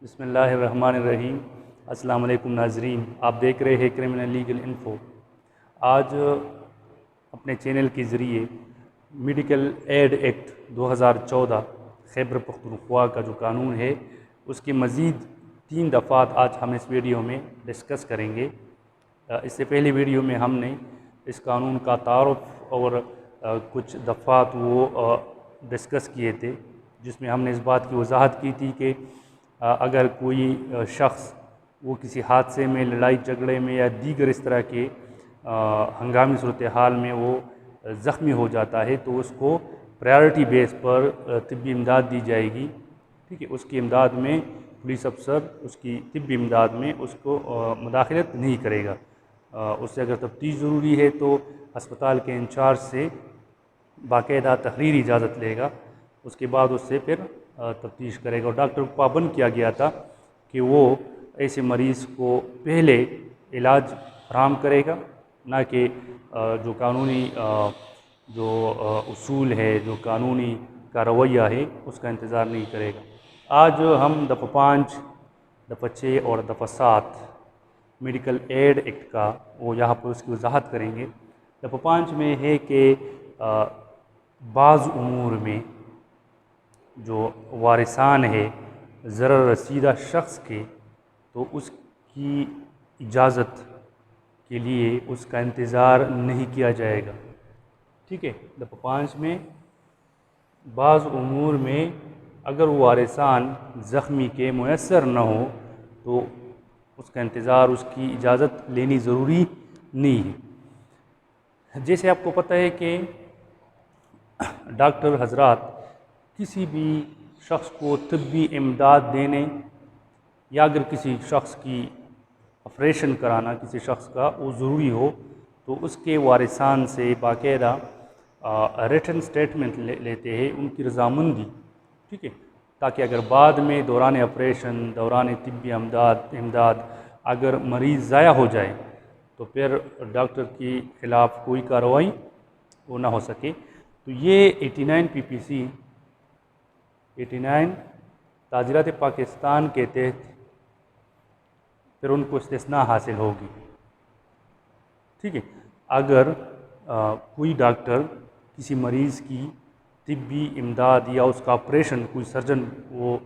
बिस्मिल्लाहिर्रहमानिर्रहीम। अस्सलाम वालेकुम नाज़रीन, आप देख रहे हैं क्रिमिनल लीगल इन्फो। आज अपने चैनल के ज़रिए medical aid act 2014 Khyber Pakhtunkhwa का जो कानून है उसके मज़ीद 3 दफ़ात आज हम इस वीडियो में डिस्कस करेंगे। इससे पहले वीडियो में हमने इस कानून का तारुफ़ और कुछ दफ़ात वो डिस्कस किए थे, जिसमें हमने इस बात की वजाहत की थी कि अगर कोई शख्स वो किसी हादसे में, लड़ाई झगड़े में या दीगर इस तरह के हंगामी सूरत हाल में वो ज़ख्मी हो जाता है तो उसको प्रायोरिटी बेस पर तिब्बी इमदाद दी जाएगी। ठीक है, उसकी इमदाद में पुलिस अफसर उसकी तिब्बी इमदाद में उसको मुदाखलत नहीं करेगा। उससे अगर तफ्तीश ज़रूरी है तो अस्पताल के इंचार्ज से बाकायदा तहरीरी इजाज़त लेगा, उसके बाद उससे फिर तफ्तीश करेगा। और डॉक्टर को पाबंद किया गया था कि वो ऐसे मरीज़ को पहले इलाज फराहम करेगा, ना कि जो कानूनी जो उसूल है, जो कानूनी का रवैया है उसका इंतज़ार नहीं करेगा। आज हम दफ़ा 5, दफ़ा 6 और दफ़ा 7 मेडिकल एड एक्ट का वो यहाँ पर उसकी वजाहत करेंगे। दफ़ा 5 में है कि बाज़ उमूर में जो वारिसान है ज़रर रसीदा शख्स के, तो उसकी इजाज़त के लिए उसका इंतज़ार नहीं किया जाएगा। ठीक है, दफ़ा 5 में बाज़ उमूर में अगर वो वारिसान ज़ख्मी के मुयस्सर न हो तो उसका इंतज़ार, उसकी इजाज़त लेनी ज़रूरी नहीं है। जैसे आपको पता है कि डॉक्टर हजरात किसी भी शख्स को तिब्बी इमदाद देने या अगर किसी शख्स की ऑपरेशन कराना किसी शख्स का वो ज़रूरी हो तो उसके वारिसान से बाकायदा रिटन स्टेटमेंट लेते हैं, उनकी रजामंदी। ठीक है, ताकि अगर बाद में दौरान ऑपरेशन, दौरान तिब्बी इमदाद अगर मरीज़ ज़ाया हो जाए तो फिर डॉक्टर के ख़िलाफ़ कोई कार्रवाई वो ना हो सके। तो ये 89 PPC 89 ताज़ीरात पाकिस्तान के तहत फिर उनको इस्तिस्ना हासिल होगी। ठीक है, अगर कोई डॉक्टर किसी मरीज़ की तिब्बी इमदाद या उसका ऑपरेशन कोई सर्जन वो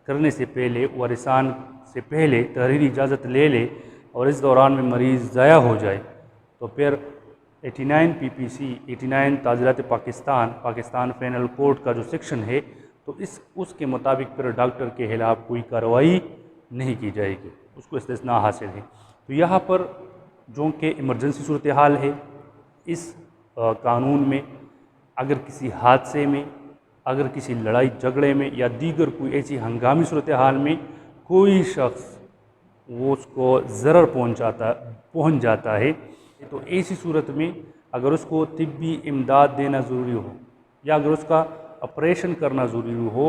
करने से पहले, वारिसान से पहले तहरीरी इजाज़त ले ले और इस दौरान में मरीज़ ज़ाया हो जाए तो फिर 89 PPC 89 ताज़ीरात पाकिस्तान पेनल कोड का जो सेक्शन है तो उसके मुताबिक फिर डॉक्टर के खिलाफ़ कोई कार्रवाई नहीं की जाएगी, उसको इस्तिस्ना हासिल है। तो यहाँ पर जो कि इमरजेंसी सूरत हाल है, इस कानून में अगर किसी हादसे में, अगर किसी लड़ाई झगड़े में या दीगर कोई ऐसी हंगामी सूरत हाल में कोई शख्स वो उसको ज़रर पहुँच जाता है तो ऐसी सूरत में अगर उसको तिब्बी इमदाद देना ज़रूरी हो या अगर उसका ऑपरेशन करना ज़रूरी हो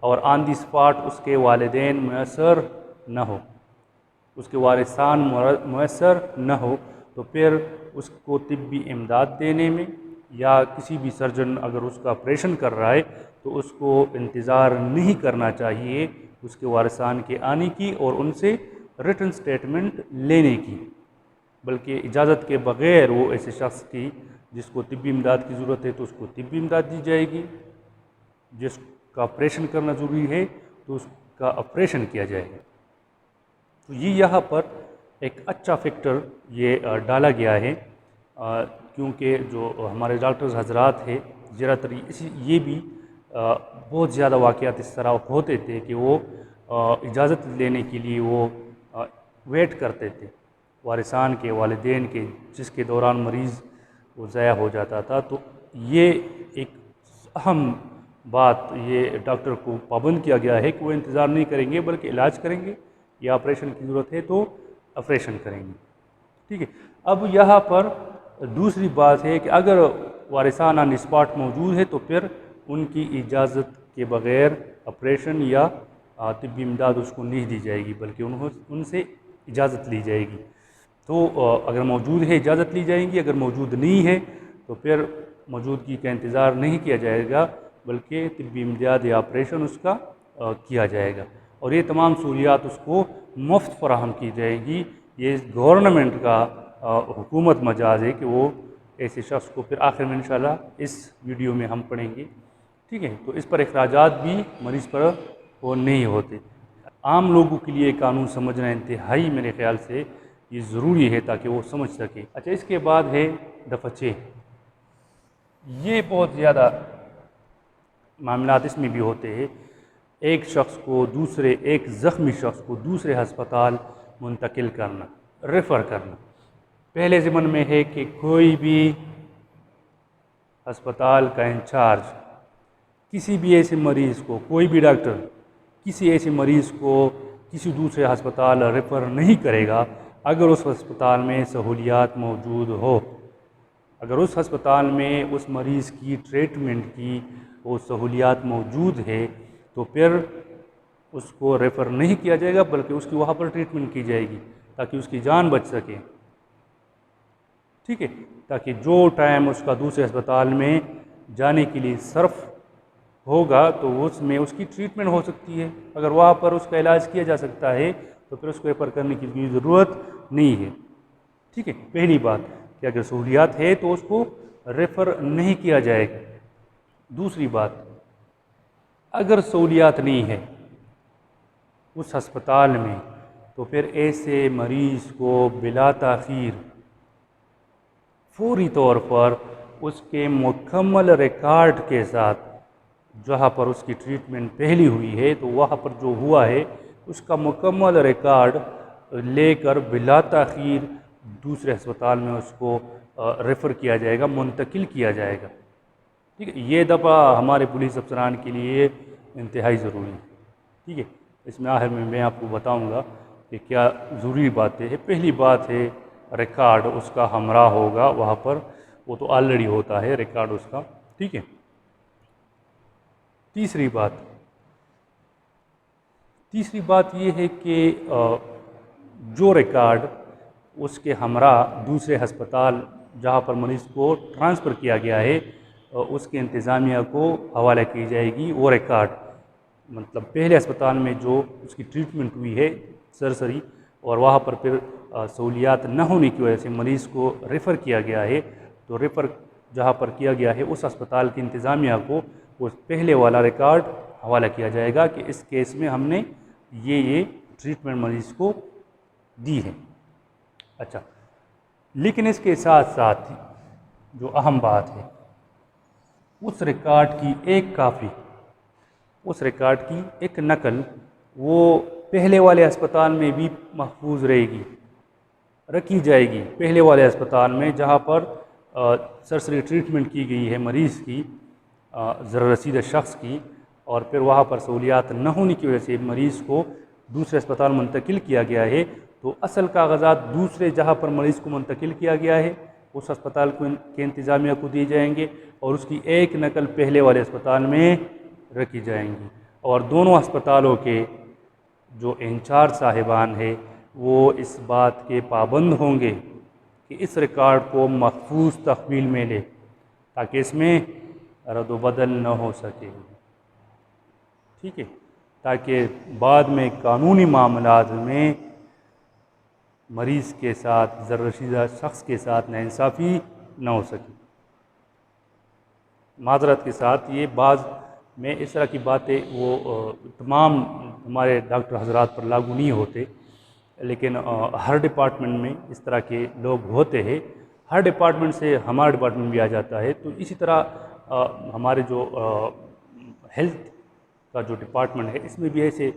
और ऑन दी स्पॉट उसके वालिदैन मुयस्सर न हो, उसके वारिसान मुयस्सर न हो तो फिर उसको तिब्बी इमदाद देने में या किसी भी सर्जन अगर उसका ऑपरेशन कर रहा है तो उसको इंतज़ार नहीं करना चाहिए उसके वारिसान के आने की और उनसे रिटन स्टेटमेंट लेने की, बल्कि इजाज़त के बग़ैर वो ऐसे शख्स की जिसको तिब्बी इमदाद की ज़रूरत है तो उसको तिब्बी इमदाद दी जाएगी, जिसका ऑपरेशन करना ज़रूरी है तो उसका ऑपरेशन किया जाएगा। तो ये यहाँ पर एक अच्छा फैक्टर ये डाला गया है, क्योंकि जो हमारे डॉक्टर्स हजरात है ज़्यादातर ये भी बहुत ज़्यादा वाक़यात इस तरह होते थे कि वो इजाज़त लेने के लिए वो वेट करते थे वारिसान के, वालिदैन के, जिसके दौरान मरीज़ वो ज़ाया हो जाता था। तो ये एक अहम बात ये डॉक्टर को पाबंद किया गया है कि वो इंतज़ार नहीं करेंगे बल्कि इलाज करेंगे या ऑपरेशन की ज़रूरत है तो ऑपरेशन करेंगे। ठीक है, अब यहाँ पर दूसरी बात है कि अगर वारिसान ऑन स्पॉट मौजूद है तो फिर उनकी इजाज़त के बग़ैर ऑपरेशन या तिब्बी इमदाद उसको नहीं दी जाएगी बल्कि उनसे इजाज़त ली जाएगी। तो अगर मौजूद है इजाज़त ली जाएगी, अगर मौजूद नहीं है तो फिर मौजूदगी का इंतज़ार नहीं किया जाएगा बल्कि तिब्बी इमदाद या ऑपरेशन उसका किया जाएगा। और ये तमाम सहूलियात उसको मुफ्त फराहम की जाएगी। ये गवर्नमेंट का हुकूमत मजाज है कि वो ऐसे शख्स को, फिर आखिर में इंशाल्लाह इस वीडियो में हम पढ़ेंगे, ठीक है। तो इस पर अखराजात भी मरीज़ पर वो नहीं होते। आम लोगों के लिए कानून समझना इंतहाई मेरे ख्याल से ये ज़रूरी है ताकि वो समझ सके। अच्छा, इसके बाद है दफ़ा 6। ये बहुत ज़्यादा मामलात इसमें भी होते हैं। एक ज़ख्मी शख्स को दूसरे हस्पताल मुंतकिल करना, रेफ़र करना। पहले ज़माने में है कि कोई भी अस्पताल का इंचार्ज किसी भी ऐसे मरीज़ को, कोई भी डॉक्टर किसी ऐसे मरीज़ को किसी दूसरे अस्पताल रेफ़र नहीं करेगा अगर उस अस्पताल में सहूलियात मौजूद हो। अगर उस अस्पताल में उस मरीज़ की ट्रीटमेंट की वो सहूलियात मौजूद है तो फिर उसको रेफ़र नहीं किया जाएगा, बल्कि उसकी वहाँ पर ट्रीटमेंट की जाएगी ताकि उसकी जान बच सके, ठीक है। ताकि जो टाइम उसका दूसरे अस्पताल में जाने के लिए सर्फ होगा तो उसमें उसकी ट्रीटमेंट हो सकती है। अगर वहाँ पर उसका इलाज किया जा सकता है तो फिर उसको रेफ़र करने की ज़रूरत नहीं है, ठीक है। पहली बात कि अगर सहूलियात है तो उसको रेफ़र नहीं किया जाएगा। दूसरी बात, अगर सहूलियात नहीं है उस अस्पताल में तो फिर ऐसे मरीज़ को बिला ताख़ीर फौरी तौर पर उसके मुकम्मल रिकॉर्ड के साथ, जहाँ पर उसकी ट्रीटमेंट पहली हुई है तो वहाँ पर जो हुआ है उसका मुकम्मल रिकॉर्ड लेकर बिला ताख़ीर दूसरे अस्पताल में उसको रेफ़र किया जाएगा, मुंतकिल किया जाएगा, ठीक है। ये दफ़ा हमारे पुलिस अफसरान के लिए इंतहाई ज़रूरी है, ठीक है। इसमें आखिर में मैं आपको बताऊंगा कि क्या ज़रूरी बातें हैं। पहली बात है रिकॉर्ड उसका हमरा होगा वहाँ पर, वो तो ऑलरेडी होता है रिकॉर्ड उसका, ठीक है। तीसरी बात ये है कि जो रिकॉर्ड उसके हमरा दूसरे अस्पताल जहाँ पर मरीज़ को ट्रांसफ़र किया गया है उसके इंतज़ामिया को हवाला की जाएगी। वो रिकॉर्ड मतलब पहले अस्पताल में जो उसकी ट्रीटमेंट हुई है सरसरी और वहाँ पर फिर सहूलियात न होने की वजह से मरीज़ को रेफ़र किया गया है, तो रेफ़र जहाँ पर किया गया है उस अस्पताल की इंतज़ामिया को वो पहले वाला रिकॉर्ड हवाला किया जाएगा कि इस केस में हमने ये ट्रीटमेंट मरीज़ को दी है। अच्छा, लेकिन इसके साथ साथ जो अहम बात है, उस रिकॉर्ड की एक नकल वो पहले वाले अस्पताल में भी महफूज रहेगी, रखी जाएगी। पहले वाले अस्पताल में जहाँ पर सरसरी ट्रीटमेंट की गई है मरीज़ की, ज़ररसीदा शख्स की, और फिर वहाँ पर सहूलियात न होने की वजह से मरीज़ को दूसरे अस्पताल मुंतकिल किया गया है, तो असल कागजात दूसरे जहाँ पर मरीज़ को मुंतकिल किया गया है उस अस्पताल के इंतज़ामिया को दिए जाएंगे और उसकी एक नकल पहले वाले अस्पताल में रखी जाएंगी। और दोनों अस्पतालों के जो इंचार्ज साहिबान है वो इस बात के पाबंद होंगे कि इस रिकॉर्ड को महफूज तहवील में ले ताकि इसमें रद्द-ओ-बदल न हो सके, ठीक है, ताकि बाद में कानूनी मामलात में मरीज़ के साथ, ज़ररशीदा शख्स के साथ नाइंसाफ़ी न हो सके। माज़रत के साथ ये बाज़ में इस तरह की बातें वो तमाम हमारे डॉक्टर हज़रात पर लागू नहीं होते, लेकिन हर डिपार्टमेंट में इस तरह के लोग होते हैं। हर डिपार्टमेंट से हमारा डिपार्टमेंट भी आ जाता है। तो इसी तरह हमारे जो हेल्थ का जो डिपार्टमेंट है इसमें भी ऐसे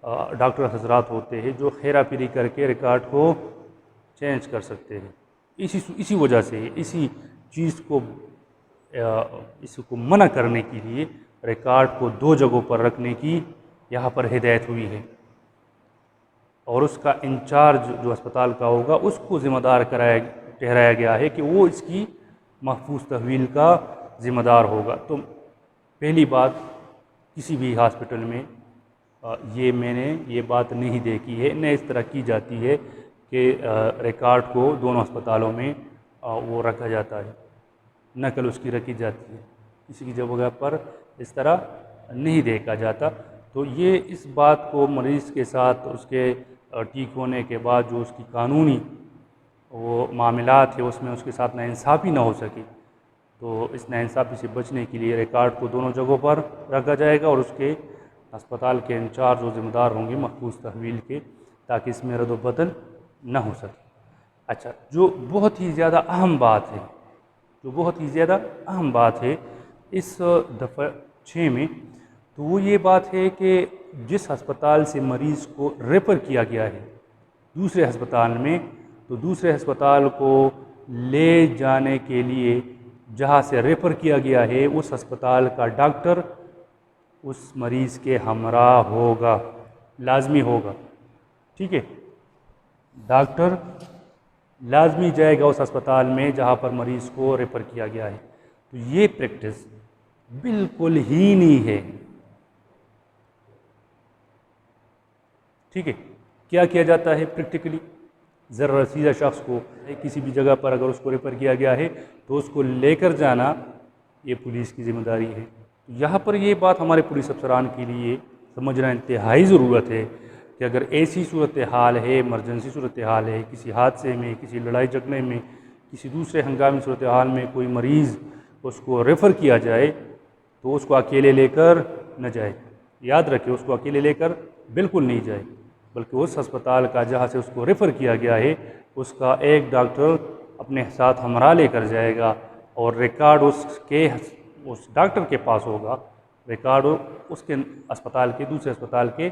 डॉक्टर हज़रात होते हैं जो हेरा फेरी करके रिकॉर्ड को चेंज कर सकते हैं। इसी वजह से इसी चीज़ को इसको मना करने के लिए रिकॉर्ड को दो जगहों पर रखने की यहाँ पर हिदायत हुई है और उसका इंचार्ज जो अस्पताल का होगा उसको ज़िम्मेदार ठहराया गया है कि वो इसकी महफूज तहवील का ज़िम्मेदार होगा। तो पहली बात, किसी भी हॉस्पिटल में मैंने ये बात नहीं देखी है, न इस तरह की जाती है कि रिकॉर्ड को दोनों अस्पतालों में वो रखा जाता है, नकल उसकी रखी जाती है। किसी की जगह पर इस तरह नहीं देखा जाता। तो ये इस बात को मरीज़ के साथ उसके ठीक होने के बाद जो उसकी कानूनी वो मामलात है उसमें उसके साथ नाइंसाफ़ी ना हो सके, तो इस नाइंसाफ़ी से बचने के लिए रिकॉर्ड को दोनों जगहों पर रखा जाएगा और उसके अस्पताल के इंचार्ज जो ज़िम्मेदार होंगे महफूज तहवील के, ताकि इसमें रद्द-ओ-बदल न हो सके। अच्छा, जो बहुत ही ज़्यादा अहम बात है, जो बहुत ही ज़्यादा अहम बात है इस दफ़ा 6 में, तो वो ये बात है कि जिस अस्पताल से मरीज़ को रेफ़र किया गया है दूसरे अस्पताल में, तो दूसरे अस्पताल को ले जाने के लिए जहाँ से रेफ़र किया गया है उस अस्पताल का डॉक्टर उस मरीज़ के हमरा होगा, लाजमी होगा। ठीक है, डॉक्टर लाजमी जाएगा उस अस्पताल में जहाँ पर मरीज़ को रेफ़र किया गया है। तो ये प्रैक्टिस बिल्कुल ही नहीं है। ठीक है, क्या किया जाता है प्रैक्टिकली, ज़रा रसीदा शख्स को किसी भी जगह पर अगर उसको रेफ़र किया गया है तो उसको लेकर जाना ये पुलिस की ज़िम्मेदारी है। यहाँ पर ये बात हमारे पुलिस अफसरान के लिए समझना इंतहाई ज़रूरत है कि अगर ऐसी सूरत हाल है, इमरजेंसी सूरत हाल है, किसी हादसे में, किसी लड़ाई झगड़े में, किसी दूसरे हंगामी सूरत हाल में कोई मरीज़ उसको रेफ़र किया जाए तो उसको अकेले लेकर न जाए। याद रखें, उसको अकेले लेकर बिल्कुल नहीं जाए, बल्कि उस अस्पताल का जहाँ से उसको रेफ़र किया गया है उसका एक डॉक्टर अपने साथ हमरा लेकर जाएगा और रिकॉर्ड उस डॉक्टर के पास होगा। रिकॉर्ड उसके अस्पताल के दूसरे अस्पताल के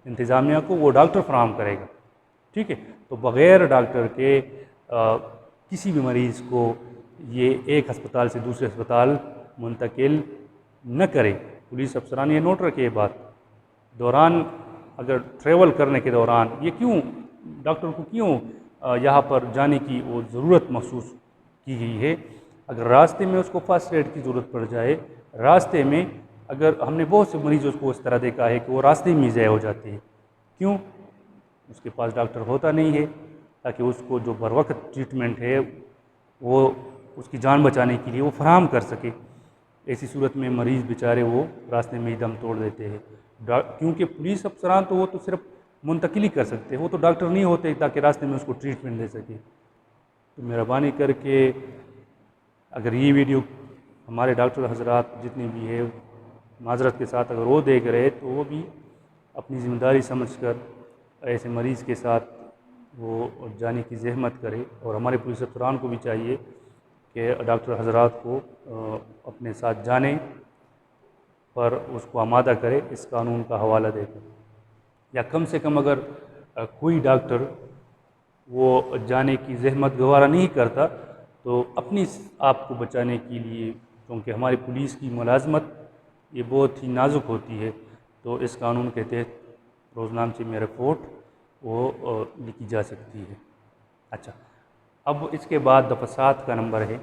इंतज़ामिया को वो डॉक्टर फराहम करेगा। ठीक है, तो बग़ैर डॉक्टर के किसी भी मरीज़ को ये एक अस्पताल से दूसरे अस्पताल मुंतकिल न करे। पुलिस अफसरान ये नोट रखे ये बात, दौरान अगर ट्रैवल करने के दौरान ये क्यों डॉक्टर को क्यों यहाँ पर जाने की वो ज़रूरत महसूस की गई है। अगर रास्ते में उसको फर्स्ट एड की ज़रूरत पड़ जाए, रास्ते में अगर हमने बहुत से मरीज़ों को इस तरह देखा है कि वो रास्ते में ज़ाया हो जाते हैं, क्यों, उसके पास डॉक्टर होता नहीं है ताकि उसको जो बर वक्त ट्रीटमेंट है वो उसकी जान बचाने के लिए वो फराहम कर सके। ऐसी सूरत में मरीज़ बेचारे वो रास्ते में ही दम तोड़ देते हैं, क्योंकि पुलिस अफसरान तो वो तो सिर्फ मुंतकिली कर सकते हैं, वो तो डॉक्टर नहीं होते ताकि रास्ते में उसको ट्रीटमेंट दे सके। तो मेहरबानी करके अगर ये वीडियो हमारे डॉक्टर हजरात जितने भी है माजरत के साथ अगर वो देख रहे तो वो भी अपनी ज़िम्मेदारी समझकर ऐसे मरीज़ के साथ वो जाने की ज़हमत करे, और हमारे पुलिस अफसरान को भी चाहिए कि डॉक्टर हजरात को अपने साथ जाने पर उसको आमादा करे इस कानून का हवाला देकर, या कम से कम अगर कोई डॉक्टर वो जाने की ज़हमत गवारा नहीं करता तो अपनी आप को बचाने के लिए, क्योंकि हमारी पुलिस की मुलाजमत ये बहुत ही नाजुक होती है, तो इस कानून के तहत रोज़नामचे में रिपोर्ट वो लिखी जा सकती है। अच्छा, अब इसके बाद दफ़ा 7 का नंबर है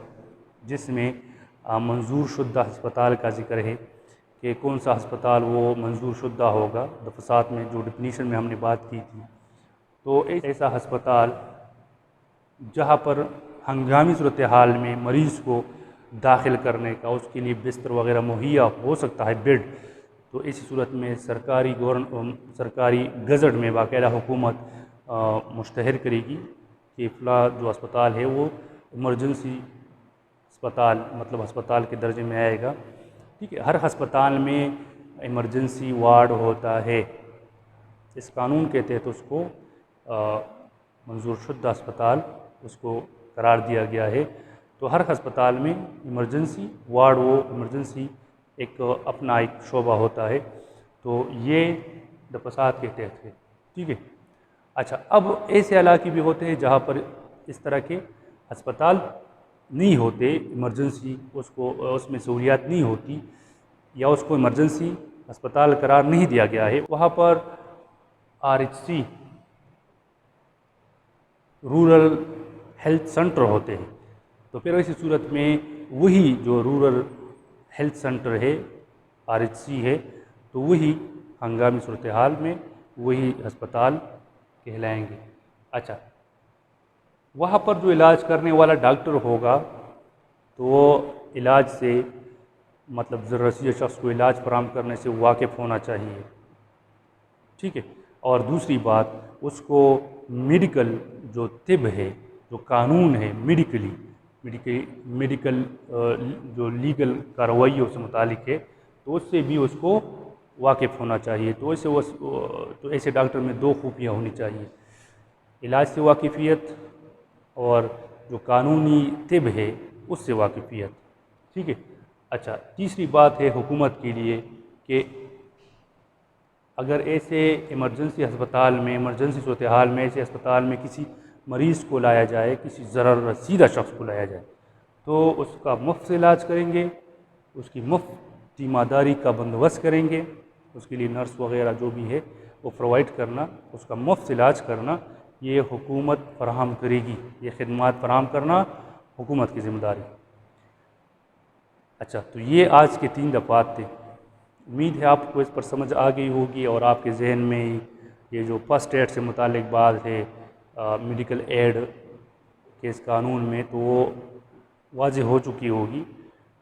जिसमें मंजूर शुदा अस्पताल का ज़िक्र है कि कौन सा अस्पताल वो मंजूर शुदा होगा। दफ़ा 7 में जो डिफिनीशन में हमने बात की थी, तो ऐसा अस्पताल जहाँ पर हंगामी सूरत हाल में मरीज़ को दाखिल करने का उसके लिए बिस्तर वगैरह मुहैया हो सकता है, बेड, तो इसी सूरत में सरकारी गज़ट में बाकायदा हुकूमत मुश्तहर करेगी कि फ़ला जो अस्पताल है वो इमरजेंसी अस्पताल, मतलब अस्पताल के दर्जे में आएगा। ठीक है, हर अस्पताल में इमरजेंसी वार्ड होता है, इस कानून के तहत उसको मंजूर शुदा अस्पताल उसको करार दिया गया है। तो हर अस्पताल में इमरजेंसी वार्ड, वो इमरजेंसी एक अपना एक शोबा होता है, तो ये दफ़ा 7 के तहत है। ठीक है, अच्छा, अब ऐसे इलाके भी होते हैं जहाँ पर इस तरह के अस्पताल नहीं होते, इमरजेंसी उसको उसमें सहूलियात नहीं होती या उसको इमरजेंसी अस्पताल करार नहीं दिया गया है, वहाँ पर RHC रूरल हेल्थ सेंटर होते हैं। तो फिर ऐसी सूरत में वही जो रूरल हेल्थ सेंटर है, RHC है, तो वही हंगामी सूरत हाल में वही अस्पताल कहलाएंगे। अच्छा, वहाँ पर जो इलाज करने वाला डॉक्टर होगा तो वो इलाज से, मतलब ज़रूरत शख्स को इलाज फराहम करने से वाकिफ़ होना चाहिए। ठीक है। और दूसरी बात, उसको मेडिकल जो तिब है, जो कानून है मेडिकल मेडिकल जो लीगल कार्रवाइयों से मुतालिक है, तो उससे भी उसको वाकिफ़ होना चाहिए। तो ऐसे डॉक्टर में दो खूबियाँ होनी चाहिए, इलाज से वाकिफ़ियत और जो कानूनी तिब है उससे वाकिफ़ियत। ठीक है। अच्छा, तीसरी बात है हुकूमत के लिए कि अगर ऐसे इमरजेंसी अस्पताल में, इमरजेंसी सूरत हाल में, ऐसे अस्पताल में किसी मरीज़ को लाया जाए, किसी ज़रूर रसीदा शख्स को लाया जाए, तो उसका मुफ्त इलाज करेंगे, उसकी मुफ्त तीमारदारी का बंदोबस्त करेंगे, उसके लिए नर्स वगैरह जो भी है वो प्रोवाइड करना, उसका मुफ्त इलाज करना, ये हुकूमत फराहम करेगी। ये खिदमत फराहम करना हुकूमत की ज़िम्मेदारी। अच्छा, तो ये आज के 3 दफ़ात थे। उम्मीद है आपको इस पर समझ आ गई होगी और आपके जहन में ये जो फर्स्ट एड से मुतालिक बात है मेडिकल एड के इस कानून में, तो वो वाज़ेह हो चुकी होगी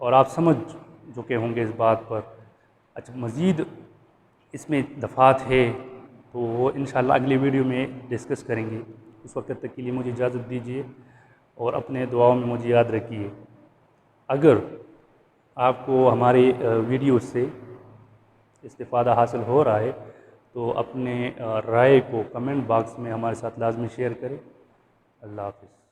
और आप समझ चुके होंगे इस बात पर। अच्छा, मज़ीद इसमें दफ़ात है तो वो इंशाल्लाह अगली वीडियो में डिस्कस करेंगे। उस वक्त तक के लिए मुझे इजाज़त दीजिए और अपने दुआओं में मुझे याद रखिए। अगर आपको हमारे वीडियो से इस्तिफ़ादा हासिल हो रहा है तो अपने राय को कमेंट बॉक्स में हमारे साथ लाजमी शेयर करें। अल्लाह हाफ़िज़।